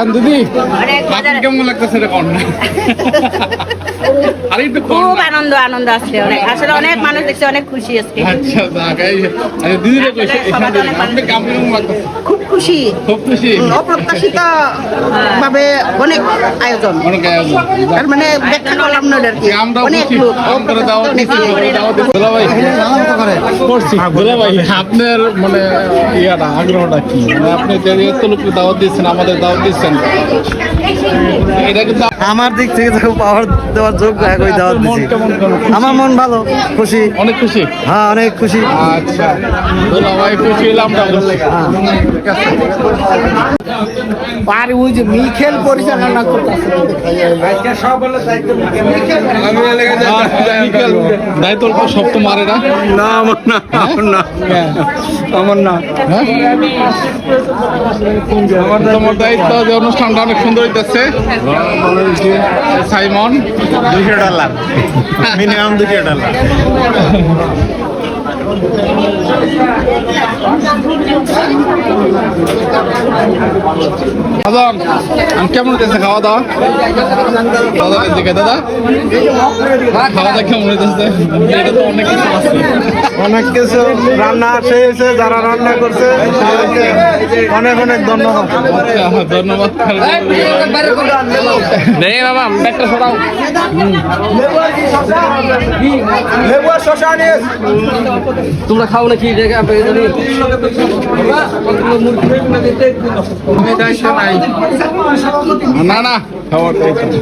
দিদি অনেক মজা আপনার কেমন লাগতেছে এটা কোন আরে একটু খুব আনন্দ আনন্দ আছে অনেক আসলে অনেক মানুষ দেখছে অনেক খুশি আজকে আচ্ছা দিদি আপনি কেমন লাগতেছে খুব খুশি খুব খুশি অপ্রত্যাশিত ভাবে অনেক আয়োজন অনেক আয়োজন তার মানে ব্যাখ্যা করলাম না আর কি আমরা অনেক খুশি লোক আমরা দাওয়াত দিছি দুলা ভাই করছি দুলা ভাই আপনার মানে ইয়াটা আগ্রহটা কি মানে আপনি যে এত লোককে দাওয়াত দিচ্ছেন আমাদের দাওয়াত দিচ্ছেন এটা কিন্তু আমার দিক থেকে তো পাওয়ার দেওয়ার যোগ্য একই দাওয়াত মন দিছি কেমন কেমন আমার মন ভালো খুশি অনেক খুশি হ্যাঁ অনেক খুশি আচ্ছা দুলা ভাই খুশি হলাম আর ওই যে মিখেল পরিচালনা করতেছে দায়িত্ব সব তো মারে না না আমার না আমার না আমার না তোমার দায়িত্ব যে অনুষ্ঠানটা অনেক সুন্দর হইতেছে সাইমন $200 মিনিমাম $200 আজান আমি কেমন হইতেছে খাওয়া দাওয়া দাদা দিকে দাদা খাওয়া দাওয়া কেমন হইতেছে এটা তো অনেক কিছু আছে অনেক কিছু রান্না হয়েছে যারা রান্না করছে তাদেরকে অনেক অনেক ধন্যবাদ আচ্ছা ধন্যবাদ নেই বাবা ব্যাগটা সরাও তোমরা খাও নাকি না না খাওয়ার দায়িত্ব